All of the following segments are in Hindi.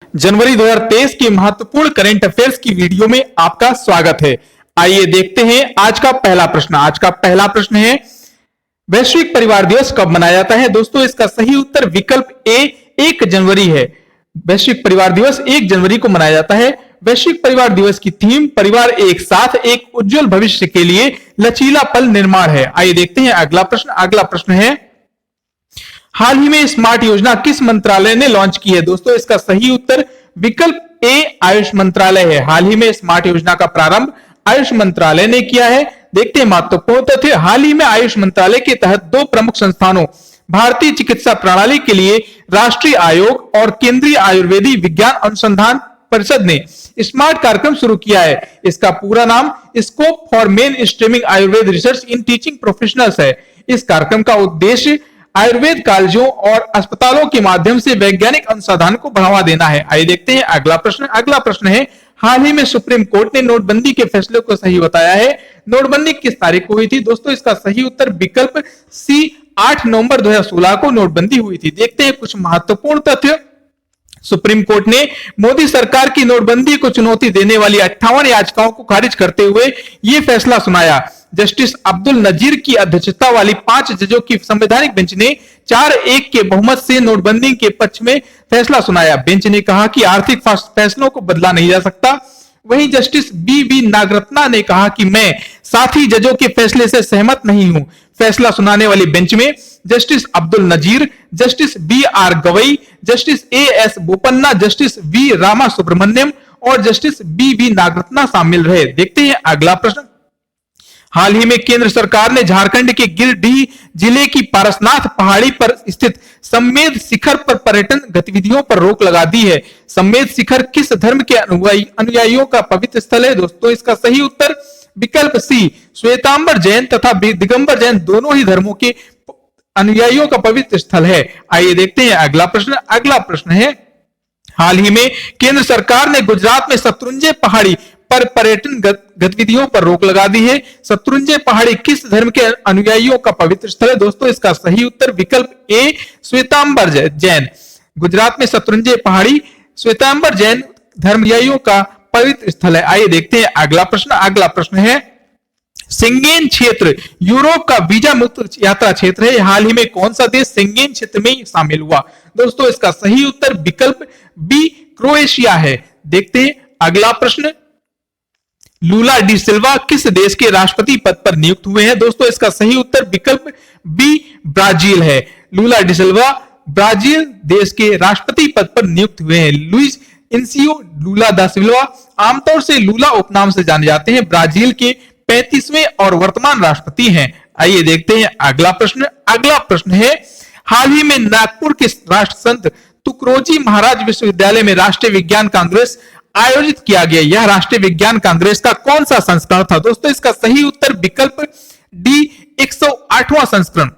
जनवरी 2023 की महत्वपूर्ण करंट अफेयर्स की वीडियो में आपका स्वागत है। आइए देखते हैं आज का पहला प्रश्न। आज का पहला प्रश्न है, वैश्विक परिवार दिवस कब मनाया जाता है? दोस्तों, इसका सही उत्तर विकल्प ए 1 जनवरी है। वैश्विक परिवार दिवस 1 जनवरी को मनाया जाता है। वैश्विक परिवार दिवस की थीम परिवार एक साथ एक उज्जवल भविष्य के लिए लचीला पल निर्माण है। आइए देखते हैं अगला प्रश्न। अगला प्रश्न है, हाल ही में स्मार्ट योजना किस मंत्रालय ने लॉन्च की है? दोस्तों, इसका सही उत्तर विकल्प ए आयुष मंत्रालय है। हाल ही में स्मार्ट योजना का प्रारंभ आयुष मंत्रालय ने किया है। देखते हैं महत्वपूर्ण तथ्य। हाल ही में आयुष मंत्रालय के तहत 2 प्रमुख संस्थानों भारतीय चिकित्सा प्रणाली के लिए राष्ट्रीय आयोग और केंद्रीय आयुर्वेदिक विज्ञान अनुसंधान परिषद ने स्मार्ट कार्यक्रम शुरू किया है। इसका पूरा नाम scope for main streaming Ayurveda research in teaching professionals है। इस कार्यक्रम का उद्देश्य आयुर्वेद कॉलेजों और अस्पतालों के माध्यम से वैज्ञानिक अनुसंधान को बढ़ावा देना है। आइए देखते हैं अगला प्रश्न। अगला प्रश्न है, हाल ही में सुप्रीम कोर्ट ने नोटबंदी के फैसले को सही बताया है। नोटबंदी किस तारीख को हुई थी? दोस्तों, इसका सही उत्तर विकल्प सी 8 नवंबर 2016 को नोटबंदी हुई थी। देखते हैं कुछ महत्वपूर्ण तथ्य। सुप्रीम कोर्ट ने मोदी सरकार की नोटबंदी को चुनौती देने वाली 58 याचिकाओं को खारिज करते हुए यह फैसला सुनाया। जस्टिस अब्दुल नजीर की अध्यक्षता वाली 5 जजों की संवैधानिक बेंच ने 4-1 के बहुमत से नोटबंदी के पक्ष में फैसला सुनाया। बेंच ने कहा कि आर्थिक फैसलों को बदला नहीं जा सकता। वहीं जस्टिस बी नागरत्ना ने कहा कि मैं साथी जजों के फैसले से सहमत नहीं हूं। फैसला सुनाने वाली बेंच में justice Abdul Nazeer, justice B Gavai, justice S Bopanna, justice V Ramasubramanian और जस्टिस बी नागरत्ना शामिल रहे। देखते हैं अगला प्रश्न। हाल ही में केंद्र सरकार ने झारखंड के गिरिडीह जिले की पारसनाथ पहाड़ी पर स्थित सम्मेद शिखर पर पर्यटन गतिविधियों पर रोक लगा दी है। सम्मेद शिखर किस धर्म के अनुयायियों का पवित्र स्थल है? दोस्तों, इसका सही उत्तर विकल्प सी श्वेतांबर जैन तथा दिगंबर जैन दोनों ही धर्मों के अनुयायियों का पवित्र स्थल है। आइए देखते हैं अगला प्रश्न। अगला प्रश्न है, हाल ही में केंद्र सरकार ने गुजरात में शत्रुंजय पहाड़ी पर पर्यटन गतिविधियों पर रोक लगा दी है। शत्रुंजय पहाड़ी किस धर्म के अनुयायियों का पवित्र स्थल है? दोस्तों, इसका सही उत्तर विकल्प ए श्वेतांबर जैन। गुजरात में शत्रुंजय पहाड़ी श्वेतांबर जैन धर्मानुयायियों का पवित्र स्थल है। आइए देखते हैं अगला प्रश्न। अगला प्रश्न है, शेंगेन क्षेत्र यूरोप का वीजा मुक्त यात्रा क्षेत्र है। हाल ही में कौन सा देश शेंगेन क्षेत्र में शामिल हुआ? दोस्तों, इसका सही उत्तर विकल्प बी क्रोएशिया है। देखते हैं अगला प्रश्न। लूला डी सिल्वा किस देश के राष्ट्रपति पद पर नियुक्त हुए हैं? दोस्तों, इसका सही उत्तर विकल्प बी ब्राजील है। लूला डी सिल्वा ब्राजील देश के राष्ट्रपति पद पर नियुक्त हुए हैं। लुइस इनसियो लूला दा सिल्वा आमतौर से लूला उपनाम से जाने जाते हैं। ब्राजील के 35वें और वर्तमान राष्ट्रपति हैं। आइए देखते हैं अगला प्रश्न। अगला प्रश्न है, हाल ही में नागपुर के राष्ट्र संत तुकरोजी महाराज विश्वविद्यालय में राष्ट्रीय विज्ञान कांग्रेस आयोजित किया गया। यह राष्ट्रीय विज्ञान कांग्रेस का कौन सा संस्करण था? दोस्तों, इसका सही उत्तर विकल्प डी 108वां संस्करण।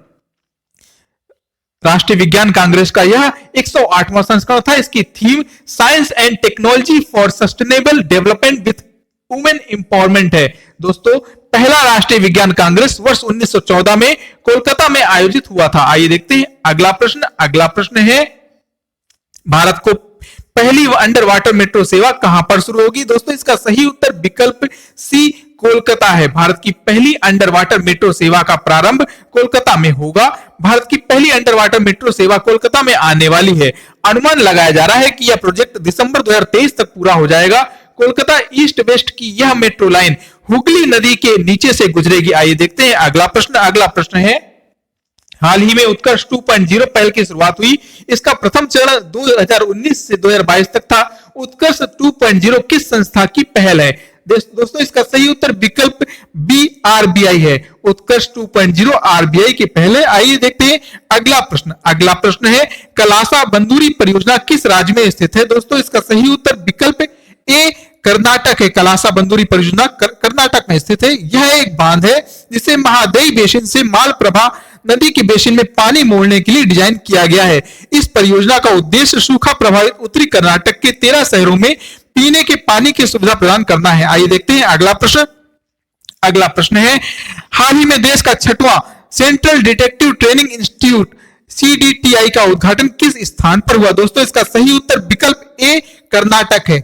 राष्ट्रीय विज्ञान कांग्रेस का यह 108वां संस्करण था। इसकी theme science and technology for sustainable development with women empowerment है। दोस्तों, पहला राष्ट्रीय विज्ञान कांग्रेस वर्ष 1914 में कोलकाता में आयोजित हुआ था। आइए देखते हैं अगला प्रश्न। अगला प्रश्न है, भारत को पहली अंडर वाटर मेट्रो सेवा कहां पर शुरू होगी? दोस्तों, इसका सही उत्तर विकल्प सी कोलकाता है। भारत की पहली अंडर वाटर मेट्रो सेवा का प्रारंभ कोलकाता में होगा। भारत की पहली अंडर वाटर मेट्रो सेवा कोलकाता में आने वाली है। अनुमान लगाया जा रहा है कि यह प्रोजेक्ट दिसंबर 2023 तक पूरा हो जाएगा। कोलकाता ईस्ट वेस्ट की यह मेट्रो लाइन हुगली नदी के नीचे से गुजरेगी। आइए देखते हैं अगला प्रश्न। अगला प्रश्न है, हाल ही में उत्कर्ष 2.0 पहल की शुरुआत हुई। इसका प्रथम चरण 2019 से 2022 तक था। उत्कर्ष 2.0 किस संस्था की पहल है? दोस्तों, इसका सही उत्तर विकल्प बी आरबीआई है। उत्कर्ष 2.0 आरबीआई की पहल है। आइए देखते हैं अगला प्रश्न। अगला प्रश्न है, कलासा बंदूरी परियोजना किस राज्य में स्थित है? दोस्तों, इसका सही उत्तर विकल्प ए कर्नाटक है। कलासा बंदूरी परियोजना कर्नाटक में स्थित है। यह एक बांध है जिसे महादेई बेसिन से मालप्रभा नदी के बेसिन में पानी मोड़ने के लिए डिजाइन किया गया है। इस परियोजना का उद्देश्य सूखा प्रभावित उत्तरी कर्नाटक के 13 शहरों में पीने के पानी की सुविधा प्रदान करना है। आइए देखते हैं अगला प्रश्न। अगला प्रश्न है, हाल ही में देश का 6वां central detective training institute CDTI का उद्घाटन किस स्थान पर हुआ? दोस्तों इसका सही उत्तर विकल्प ए कर्नाटक है।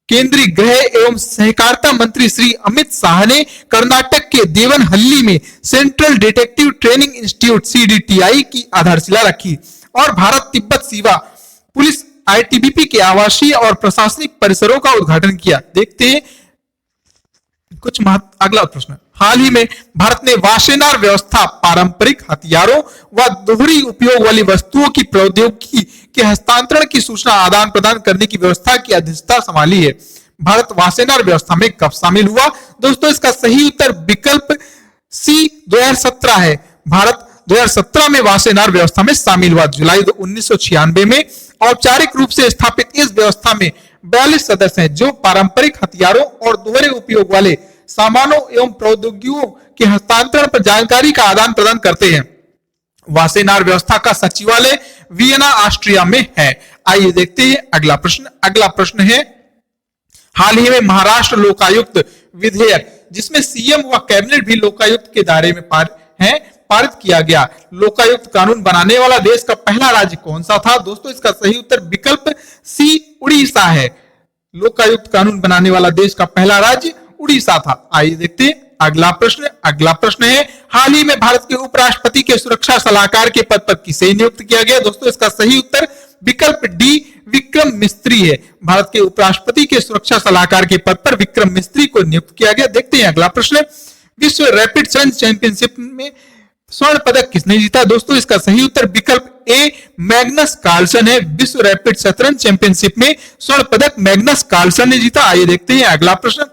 केंद्रीय गृह एवं सहकारिता मंत्री श्री अमित शाह ने कर्नाटक के देवनहल्ली में central detective training institute CDTI की आधारशिला रखी और भारत तिब्बत सीमा पुलिस ITBP के आवासीय और प्रशासनिक परिसरों का उद्घाटन किया। देखते हैं कुछ अगला प्रश्न। हाल ही में भारत ने वासेनार व्यवस्था पारंपरिक हथियारों व दोहरी उपयोग वाली वस्तुओं की प्रौद्योगिकी के हस्तांतरण की सूचना आदान प्रदान करने की व्यवस्था की अध्यक्षता संभाली है। भारत वासेनार व्यवस्था में कब शामिल हुआ? दोस्तों इसका सही उत्तर विकल्प सी 2017 है। भारत 2017 में वासेनार व्यवस्था में शामिल हुआ। जुलाई 1996 में औपचारिक रूप से स्थापित इस व्यवस्था में 42 सदस्य हैं जो पारंपरिक हथियारों और दोहरे उपयोग वाले सामानों एवं प्रौद्योगिकियों के हस्तांतरण पर जानकारी का आदान प्रदान करते हैं। वासेनार व्यवस्था का सचिवालय वियना ऑस्ट्रिया में है। आइए देखते हैं अगला प्रश्न। अगला प्रश्न है, हाल ही में महाराष्ट्र लोकायुक्त विधेयक जिसमें सीएम व कैबिनेट भी लोकायुक्त के दायरे में पारित किया गया। लोकायुक्त कानून बनाने वाला देश का पहला राज्य कौन सा था? दोस्तों इसका सही उत्तर विकल्प सी उड़ीसा है। लोकायुक्त कानून बनाने वाला देश का पहला राज्य उड़ीसा था। आइए देखते हैं अगला प्रश्न। अगला प्रश्न है, हाल ही में भारत के उपराष्ट्रपति के सुरक्षा सलाहकार के पद पर किसे नियुक्त किया गया? दोस्तों इसका सही उत्तर विकल्प डी विक्रम मिस्त्री है। भारत के उपराष्ट्रपति के सुरक्षा सलाहकार के पद पर विक्रम मिस्त्री को नियुक्त किया गया। देखते हैं अगला प्रश्न। विश्व रैपिड शतरंज चैंपियनशिप में स्वर्ण पदक किसने जीता? दोस्तों इसका सही उत्तर विकल्प ए मैग्नस कार्लसन है। विश्व रैपिड शतरंज चैंपियनशिप में स्वर्ण पदक मैग्नस कार्लसन ने जीता। आइए देखते हैं अगला प्रश्न।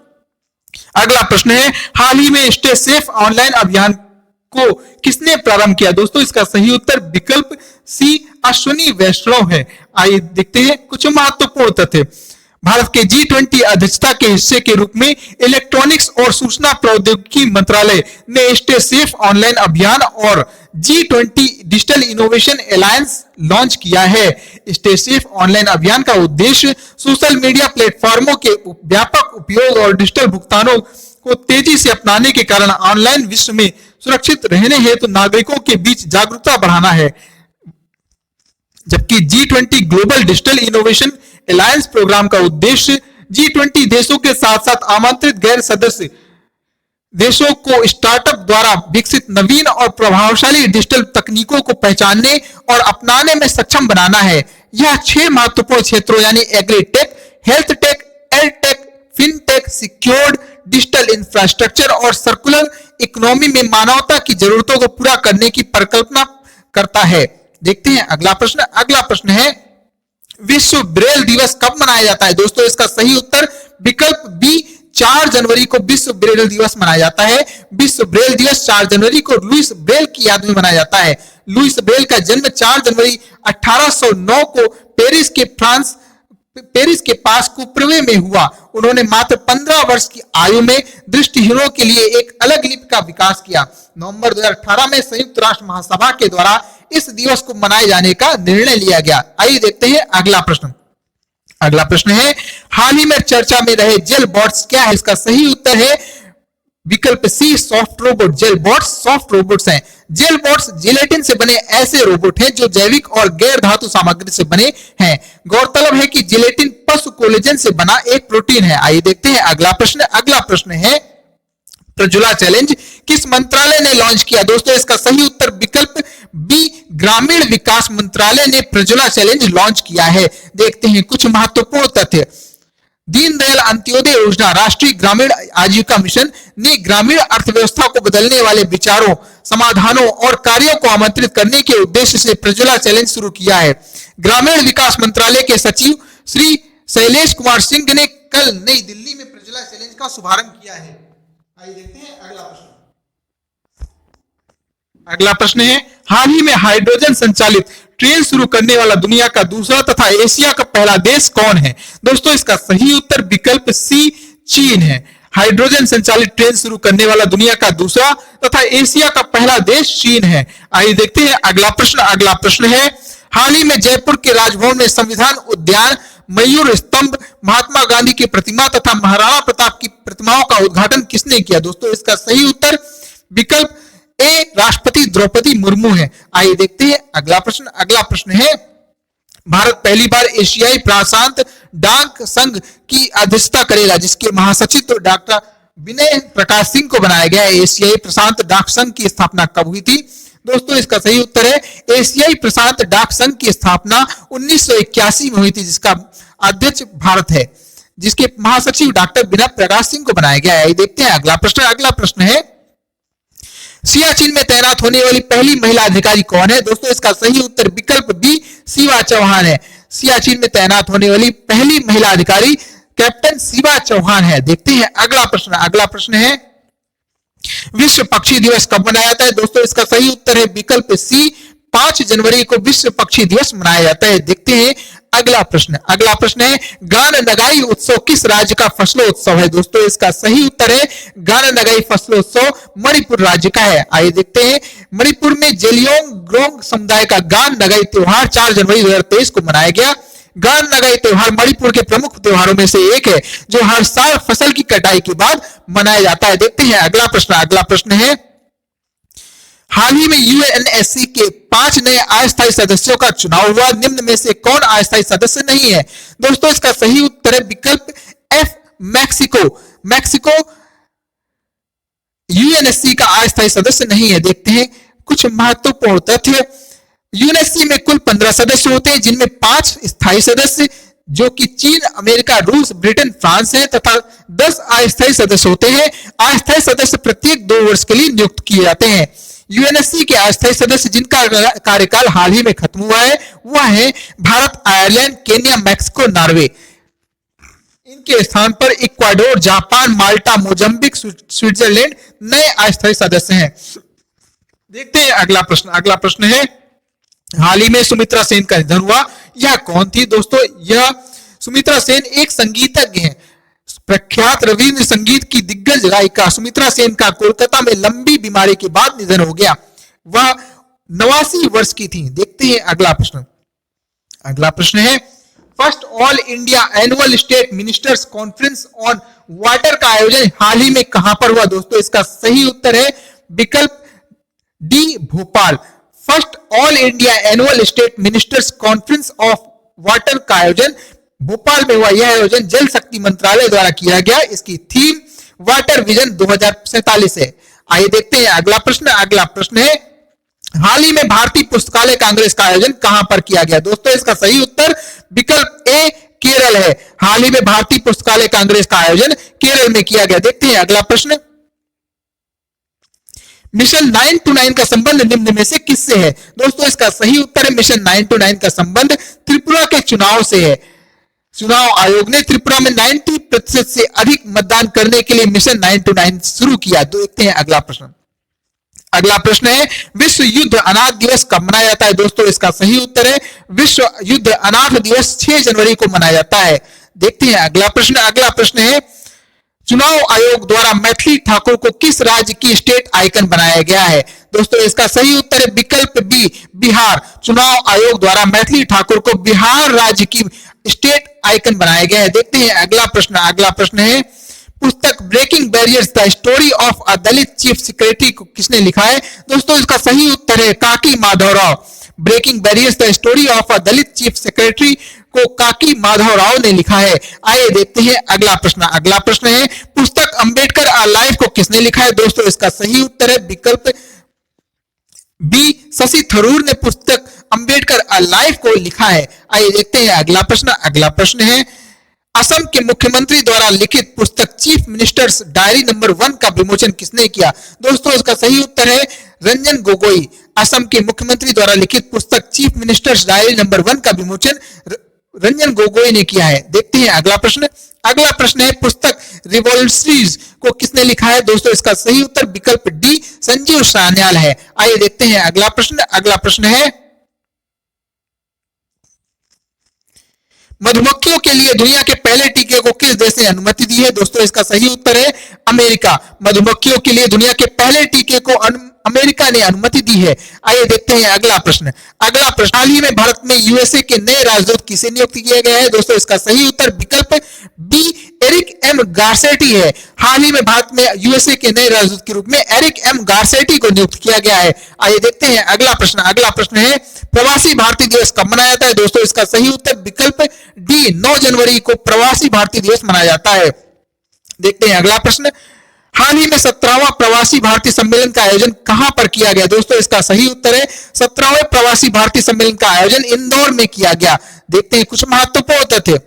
अगला प्रश्न है, हाल ही में स्टे सेफ ऑनलाइन अभियान को किसने प्रारंभ किया? दोस्तों इसका सही उत्तर विकल्प सी अश्विनी वैष्णव है। आइए देखते हैं कुछ महत्वपूर्ण तथ्य। भारत के G20 अध्यक्षता के हिस्से के रूप में इलेक्ट्रॉनिक्स और सूचना प्रौद्योगिकी मंत्रालय ने स्टे सेफ ऑनलाइन अभियान और G20 digital innovation alliance launch किया है। स्टे सेफ ऑनलाइन अभियान का उद्देश्य सोशल मीडिया प्लेटफॉर्मों के व्यापक उपयोग और डिजिटल भुगतानों को तेजी से अपनाने के कारण ऑनलाइन विश्व में सुरक्षित रहने हेतु नागरिकों के बीच जागरूकता बढ़ाना है। जबकि G20 global digital innovation alliance program का उद्देश्य G20 देशों के साथ साथ आमंत्रित गैर सदस्य देशों को स्टार्टअप द्वारा विकसित नवीन और प्रभावशाली डिजिटल तकनीकों को पहचानने और अपनाने में सक्षम बनाना है। यह 6 महत्वपूर्ण क्षेत्रों यानी agritech, health take, edtech, fintech, secured digital infrastructure और सर्कुलर इकोनॉमी में मानवता की जरूरतों को पूरा करने की परिकल्पना करता है। देखते हैं अगला प्रश्न। अगला प्रश्न है, विश्व ब्रेल दिवस कब मनाया जाता है? दोस्तों इसका सही उत्तर विकल्प बी 4 जनवरी को विश्व ब्रेल दिवस मनाया जाता है। विश्व ब्रेल दिवस 4 जनवरी को लुईस ब्रेल की याद में मनाया जाता है। लुईस ब्रेल का जन्म 4 जनवरी 1809 को पेरिस के पास कुप्रवे में हुआ। उन्होंने मात्र 15 वर्ष की आयु में दृष्टिहीनों के लिए एक अलग लिपि का विकास किया। नवंबर 2018 में संयुक्त राष्ट्र महासभा के द्वारा इस दिवस को मनाए जाने का निर्णय लिया गया। आइए देखते हैं अगला प्रश्न। अगला प्रश्न है, हाल ही में चर्चा में रहे जेल बॉट्स क्या है? इसका सही उत्तर है विकल्प C soft robot. Gel bots soft robots हैं। जेल बॉट्स जिलेटिन से बने ऐसे रोबोट हैं जो जैविक और गैर धातु सामग्री से बने हैं। गौरतलब है कि जिलेटिन पशु कोलेजन से बना एक प्रोटीन है। आइए देखते हैं अगला प्रश्न। अगला प्रश्न है, प्रज्वला चैलेंज किस मंत्रालय ने लॉन्च किया? दोस्तों इसका सही उत्तर विकल्प बी ग्रामीण विकास मंत्रालय ने प्रज्वला चैलेंज लॉन्च किया है। देखते हैं कुछ महत्वपूर्ण तथ्य। दीनदयाल अंत्योदय योजना राष्ट्रीय ग्रामीण आजीविका मिशन ने ग्रामीण अर्थव्यवस्था को बदलने वाले विचारों, समाधानों और कार्यों को आमंत्रित करने के उद्देश्य से प्रज्वला चैलेंज शुरू किया है। ग्रामीण विकास मंत्रालय के सचिव श्री शैलेश कुमार सिंह ने कल नई दिल्ली में प्रज्वला चैलेंज का शुभारंभ किया है। आइए देखते हैं अगला प्रश्न। अगला प्रश्न है, हाल ही में हाइड्रोजन संचालित ट्रेन शुरू करने वाला दुनिया का दूसरा तथा एशिया का पहला देश कौन है? दोस्तों इसका सही उत्तर विकल्प सी चीन है। हाइड्रोजन संचालित ट्रेन शुरू करने वाला दुनिया का दूसरा तथा एशिया का पहला देश चीन है। आइए देखते हैं अगला प्रश्न। अगला प्रश्न है, हाल ही में जयपुर के राजभवन में संविधान उद्यान, मयूर स्तंभ, महात्मा गांधी की प्रतिमा तथा महाराणा प्रताप की प्रतिमाओं का उद्घाटन किसने किया? दोस्तों इसका सही उत्तर विकल्प ए राष्ट्रपति द्रौपदी मुर्मू है। आइए देखते हैं अगला प्रश्न। अगला प्रश्न है, भारत पहली बार एशियाई प्रशांत डाक संघ की अध्यक्षता करेगा, जिसके महासचिव तो डॉक्टर विनय प्रकाश सिंह को बनाया गया है। एशियाई प्रशांत डाक संघ की स्थापना कब हुई थी? दोस्तों इसका सही उत्तर है एशियाई प्रशांत डाक संघ की स्थापना 1981 में हुई थी, जिसका अध्यक्ष भारत है, जिसके महासचिव डॉक्टर विनय प्रकाश सिंह को बनाया गया है। देखते हैं अगला प्रश्न। अगला प्रश्न है, सियाचिन में तैनात होने वाली पहली महिला अधिकारी कौन है? दोस्तों इसका सही उत्तर विकल्प बी शिवा चौहान है। सियाचिन में तैनात होने वाली पहली महिला अधिकारी कैप्टन शिवा चौहान है। देखते हैं अगला प्रश्न। अगला प्रश्न है, विश्व पक्षी दिवस कब मनाया जाता है? दोस्तों इसका सही उत्तर है विकल्प सी 5 जनवरी को विश्व पक्षी दिवस मनाया जाता है। देखते हैं अगला प्रश्न। अगला प्रश्न है, गान नगाई उत्सव किस राज्य का फसलोत्सव है? दोस्तों इसका सही उत्तर है गान नगाई फसलोत्सव मणिपुर राज्य का है। आइए देखते हैं, मणिपुर में जेलियोंग ग्रोंग समुदाय का गान नगाई त्योहार 4 जनवरी 2023 को मनाया गया। गान नगाई त्योहार मणिपुर के प्रमुख त्योहारों में से एक है, जो हर साल फसल की कटाई के बाद मनाया जाता है। देखते हैं अगला प्रश्न। अगला प्रश्न है, हाल ही में यूएनएससी के 5 नए अस्थायी सदस्यों का चुनाव हुआ, निम्न में से कौन अस्थायी सदस्य नहीं है? दोस्तों इसका सही उत्तर है विकल्प एफ मैक्सिको। मैक्सिको यूएनएससी का अस्थायी सदस्य नहीं है। देखते हैं कुछ महत्वपूर्ण तथ्य। यूएनएससी में कुल 15 सदस्य होते हैं, जिनमें 5 स्थायी सदस्य जो कि चीन, अमेरिका, रूस, ब्रिटेन, फ्रांस है, तथा 10 अस्थायी सदस्य होते हैं। अस्थायी सदस्य प्रत्येक 2 वर्ष के लिए नियुक्त किए जाते हैं। यूएनएससी के अस्थायी सदस्य जिनका कार्यकाल हाल ही में खत्म हुआ है वह है Bharat, Ireland, Kenya, Mexico, Norway. इनके स्थान पर इक्वाडोर, जापान, माल्टा, मोजम्बिक, स्विट्जरलैंड नए अस्थायी सदस्य हैं। देखते हैं अगला प्रश्न। अगला प्रश्न है, हाल ही में सुमित्रा सेन का निधन हुआ, यह कौन थी? दोस्तों यह सुमित्रा सेन एक संगीतज्ञ हैं। प्रख्यात रविंद्र संगीत की दिग्गज गायिका सुमित्रा सेन का कोलकाता में लंबी बीमारी के बाद निधन हो गया। वह 89 वर्ष की थी। देखते हैं अगला प्रश्न। अगला प्रश्न है, first all India annual state ministers conference on water का आयोजन हाल ही में कहां पर हुआ? दोस्तों इसका सही उत्तर है विकल्प D Bhopal. First all India annual state ministers conference of water का आयोजन भोपाल में हुआ। यह आयोजन जल शक्ति मंत्रालय द्वारा किया गया। इसकी थीम वाटर विजन 2047 है। आइए देखते हैं अगला प्रश्न। अगला प्रश्न है, हाल ही में भारतीय पुस्तकालय कांग्रेस का आयोजन कहां पर किया गया? दोस्तों इसका सही उत्तर विकल्प ए केरल है। हाल ही में भारतीय पुस्तकालय कांग्रेस का आयोजन केरल में किया गया। देखते हैं अगला प्रश्न। मिशन 9 to 9 का संबंध निम्न में से किससे है? दोस्तों इसका सही उत्तर है मिशन 9 to 9 का संबंध त्रिपुरा के चुनाव से है। चुनाव आयोग ने त्रिपुरा में 90% से अधिक मतदान करने के लिए मिशन 9 to 9 शुरू किया। देखते हैं अगला प्रश्न। अगला प्रश्न है, विश्व युद्ध अनाथ दिवस कब मनाया जाता है? दोस्तों इसका सही उत्तर है विश्व युद्ध अनाथ दिवस 6 जनवरी को मनाया जाता है। देखते हैं अगला प्रश्न। अगला प्रश्न है, चुनाव आयोग द्वारा मैथिली ठाकुर को किस राज्य की स्टेट आइकन बनाया गया है? दोस्तों इसका सही उत्तर है विकल्प बी बिहार। चुनाव आयोग द्वारा मैथिली ठाकुर को बिहार राज्य की स्टेट आइकन बनाया गया है। देखते हैं अगला प्रश्न। अगला प्रश्न है, पुस्तक breaking barriers the story of a Dalit chief secretary को किसने लिखा है? दोस्तों इसका सही उत्तर है Kaki Madhavrao. Breaking barriers the story of a Dalit chief secretary को काकी माधवराव ने लिखा है। आइए देखते हैं अगला प्रश्न। अगला प्रश्न है, पुस्तक अंबेडकर अ लाइफ को किसने लिखा है? दोस्तों इसका सही उत्तर है विकल्प बी शशि थरूर ने पुस्तक अंबेडकर अ लाइफ को लिखा है। आइए देखते हैं अगला प्रश्न। अगला प्रश्न है, असम के मुख्यमंत्री द्वारा लिखित पुस्तक चीफ मिनिस्टर्स डायरी नंबर 1 का विमोचन किसने किया? दोस्तों इसका सही उत्तर है रंजन गोगोई। असम के मुख्यमंत्री द्वारा लिखित पुस्तक चीफ मिनिस्टर्स डायरी नंबर 1 का विमोचन रंजन गोगोई ने किया है। देखते हैं अगला प्रश्न। अगला प्रश्न है, पुस्तक रिवॉल्यूशनरीज को किसने लिखा है? दोस्तों इसका सही उत्तर विकल्प डी संजीव सान्याल है। आइए देखते हैं अगला प्रश्न। अगला प्रश्न है, मधुमक्खियों के लिए दुनिया के पहले टीके को किस देश ने अनुमति दी है? दोस्तों इसका सही उत्तर है अमेरिका। मधुमक्खियों के लिए दुनिया के पहले टीके को अमेरिका ने अनुमति दी है। आइए देखते हैं अगला प्रश्न। अगला प्रश्न, हाल ही में भारत में यूएसए के नए राजदूत किसे नियुक्त किया गया है? दोस्तों इसका सही उत्तर विकल्प बी एरिक एम गार्सेटी है। हाल ही में भारत में यूएसए के नए राजदूत के रूप में एरिक एम गार्सेटी को नियुक्त किया गया है। आइए देखते हैं अगला प्रश्न। अगला प्रश्न है प्रवासी भारतीय दिवस कब मनाया जाता है? दोस्तों इसका सही उत्तर विकल्प डी 9 जनवरी को प्रवासी भारतीय दिवस मनाया जाता है। देखते हैं अगला प्रश्न। हाल ही में 17वां प्रवासी भारतीय सम्मेलन का आयोजन कहां पर किया गया? दोस्तों इसका सही उत्तर है 17वें प्रवासी भारतीय सम्मेलन का आयोजन इंदौर में किया गया। देखते हैं कुछ महत्वपूर्ण तथ्य।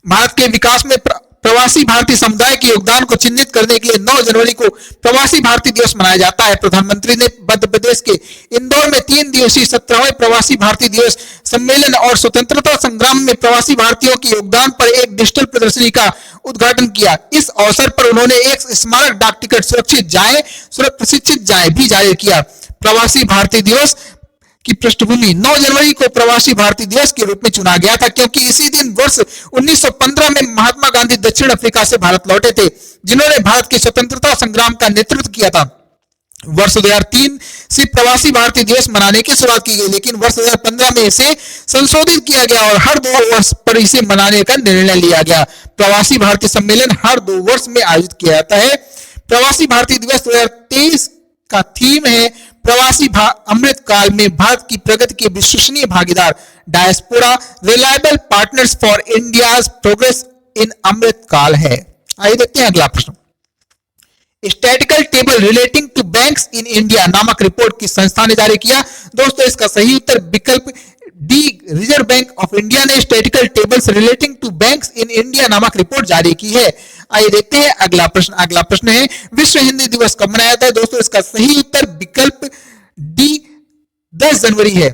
भारत के विकास में प्रवासी भारतीय समुदाय के योगदान को चिन्हित करने के लिए 9 जनवरी को प्रवासी भारतीय दिवस मनाया जाता है। प्रधानमंत्री ने मध्य प्रदेश के इंदौर में 3 दिवसीय 17वें प्रवासी भारतीय दिवस सम्मेलन और स्वतंत्रता संग्राम में प्रवासी भारतीयों के योगदान पर एक डिजिटल प्रदर्शनी का उद्घाटन किया। इस अवसर पर उन्होंने एक स्मारक डाक टिकट प्रशिक्षित जाए भी जारी किया। प्रवासी भारतीय दिवस की पृष्ठभूमि 9 जनवरी को प्रवासी भारतीय दिवस के रूप में चुना गया था, क्योंकि इसी दिन वर्ष 1915 में महात्मा गांधी दक्षिण अफ्रीका से भारत लौटे थे, जिन्होंने भारत के स्वतंत्रता संग्राम का नेतृत्व किया था। वर्ष 2003 से प्रवासी भारतीय दिवस मनाने की शुरुआत की गई, लेकिन वर्ष 2015 में इसे संशोधित किया गया और हर 2 वर्ष पर इसे मनाने का निर्णय लिया गया। प्रवासी भारतीय सम्मेलन हर 2 वर्ष में आयोजित किया जाता है। प्रवासी भारतीय दिवस 2023 का थीम है प्रवासी अमृत काल में भारत की प्रगति के विश्वसनीय भागीदार, diaspora reliable partners for India's progress in Amrit Kaal है। आइए देखते हैं अगला प्रश्न। Statistical table relating to banks in India नामक रिपोर्ट किस संस्था ने जारी किया? दोस्तों इसका सही उत्तर विकल्प D Reserve Bank of India ने statistical tables relating to banks in India नामक रिपोर्ट जारी की है। आइए देखते हैं अगला प्रश्न। अगला प्रश्न है विश्व हिंदी दिवस कब मनाया जाता है? दोस्तों इसका सही उत्तर विकल्प डी 10 जनवरी है।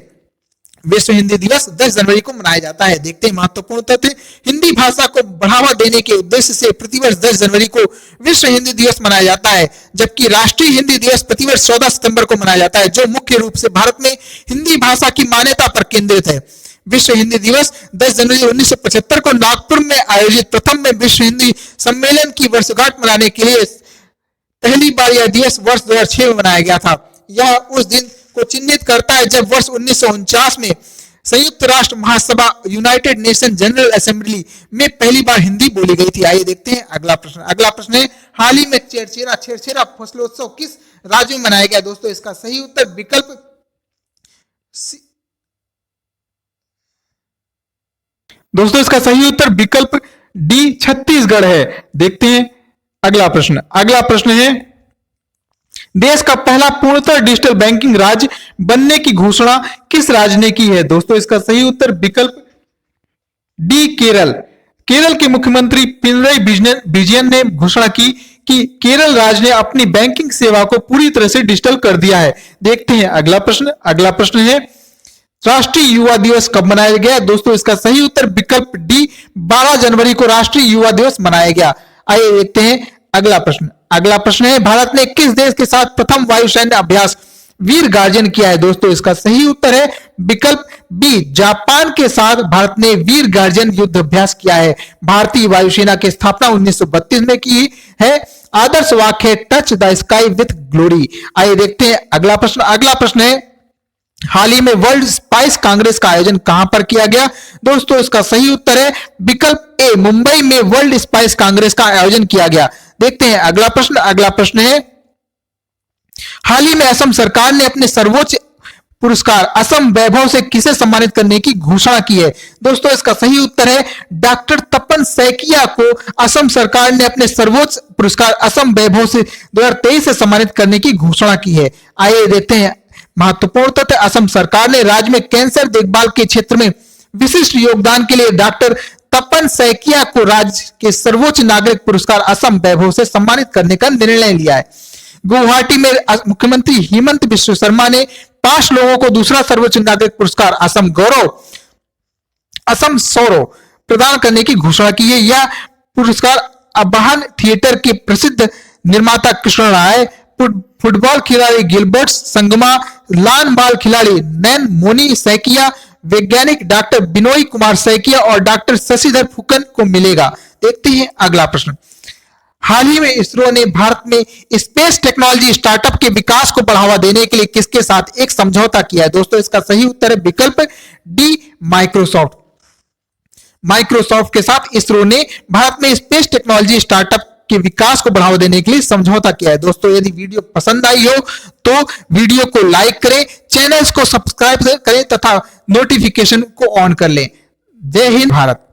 विश्व हिंदी दिवस 10 जनवरी को मनाया जाता है। देखते हैं महत्वपूर्ण तथ्य। हिंदी भाषा को बढ़ावा देने के उद्देश्य से प्रतिवर्ष 10 जनवरी को विश्व हिंदी दिवस मनाया जाता है, जबकि राष्ट्रीय हिंदी दिवस प्रतिवर्ष 14 सितंबर को मनाया जाता है, जो मुख्य रूप से भारत में हिंदी भाषा की मान्यता पर केंद्रित है। विश्व हिंदी दिवस 10 जनवरी 1975 को नागपुर में आयोजित प्रथम में विश्व हिंदी सम्मेलन की वर्षगांठ मनाने के लिए पहली बार यह दिवस वर्ष 2006 में मनाया गया था। यह उस दिन को चिन्हित करता है जब वर्ष 1949 में संयुक्त राष्ट्र महासभा यूनाइटेड नेशन जनरल असेंबली में पहली बार हिंदी बोली गई थी। आइए देखते हैं अगला प्रश्न। अगला प्रश्न है हाल ही में छेरछेरा फसलोत्सव किस राज्य में मनाया गया? दोस्तों इसका सही उत्तर विकल्प दोस्तों इसका सही उत्तर विकल्प डी छत्तीसगढ़ है। देखते हैं अगला प्रश्न। अगला प्रश्न है देश का पहला पूर्णतः डिजिटल बैंकिंग राज्य बनने की घोषणा किस राज्य ने की है? दोस्तों इसका सही उत्तर विकल्प डी केरल। केरल के मुख्यमंत्री पिनरई विजयन ने घोषणा की कि केरल राज्य ने अपनी बैंकिंग सेवा को पूरी तरह से डिजिटल कर दिया है। देखते हैं अगला प्रश्न। अगला प्रश्न है राष्ट्रीय युवा दिवस कब मनाया गया? दोस्तों इसका सही उत्तर विकल्प डी 12 जनवरी को राष्ट्रीय युवा दिवस मनाया गया। आइए देखते हैं अगला प्रश्न। अगला प्रश्न है भारत ने किस देश के साथ प्रथम वायुसैन्य अभ्यास वीर गार्जियन किया है? दोस्तों इसका सही उत्तर है विकल्प बी जापान के साथ भारत ने वीर गार्जियन युद्ध अभ्यास किया है। भारतीय वायुसेना की स्थापना 1932 में की है। आदर्श वाक्य है touch the sky with glory. आइए देखते हैं अगला प्रश्न। अगला प्रश्न है हाल ही में वर्ल्ड स्पाइस कांग्रेस का आयोजन कहां पर किया गया? दोस्तों इसका सही उत्तर है विकल्प ए मुंबई में वर्ल्ड स्पाइस कांग्रेस का आयोजन किया गया। देखते हैं अगला प्रश्न। अगला प्रश्न है हाल ही में असम सरकार ने अपने सर्वोच्च पुरस्कार असम वैभव से किसे सम्मानित करने की घोषणा की है? दोस्तों इसका सही उत्तर है डॉक्टर तपन सैकिया को असम सरकार ने अपने सर्वोच्च पुरस्कार असम वैभव से 2023 से सम्मानित करने की घोषणा की है। आइए देखते हैं महत्वपूर्ण तथ्य। असम सरकार ने राज्य में कैंसर देखभाल के क्षेत्र में विशिष्ट योगदान के लिए डॉक्टर तपन सैकिया को राज्य के सर्वोच्च नागरिक पुरस्कार असम वैभव से सम्मानित करने का निर्णय लिया है। गुवाहाटी में मुख्यमंत्री हेमंत बिश्व शर्मा ने 5 लोगों को दूसरा सर्वोच्च नागरिक पुरस्कार असम सौरव प्रदान करने की घोषणा की है। यह पुरस्कार अबाहन थिएटर के प्रसिद्ध निर्माता कृष्ण राय, फुटबॉल खिलाड़ी गिलबर्ट संगमा, लान बाल खिलाड़ी नैन मोनी सैकिया, वैज्ञानिक डॉक्टर बिनोई कुमार सैकिया और डॉक्टर शशिधर फुकन को मिलेगा। देखते हैं अगला प्रश्न। हाल ही में इसरो ने भारत में स्पेस टेक्नोलॉजी स्टार्टअप के विकास को बढ़ावा देने के लिए किसके साथ एक समझौता किया है? दोस्तों इसका सही उत्तर है विकल्प डी माइक्रोसॉफ्ट। माइक्रोसॉफ्ट के साथ इसरो ने भारत में स्पेस टेक्नोलॉजी स्टार्टअप के विकास को बढ़ावा देने के लिए समझौता किया है। दोस्तों यदि वीडियो पसंद आई हो तो वीडियो को लाइक करें, चैनल्स को सब्सक्राइब करें तथा नोटिफिकेशन को ऑन कर लें। जय हिंद भारत।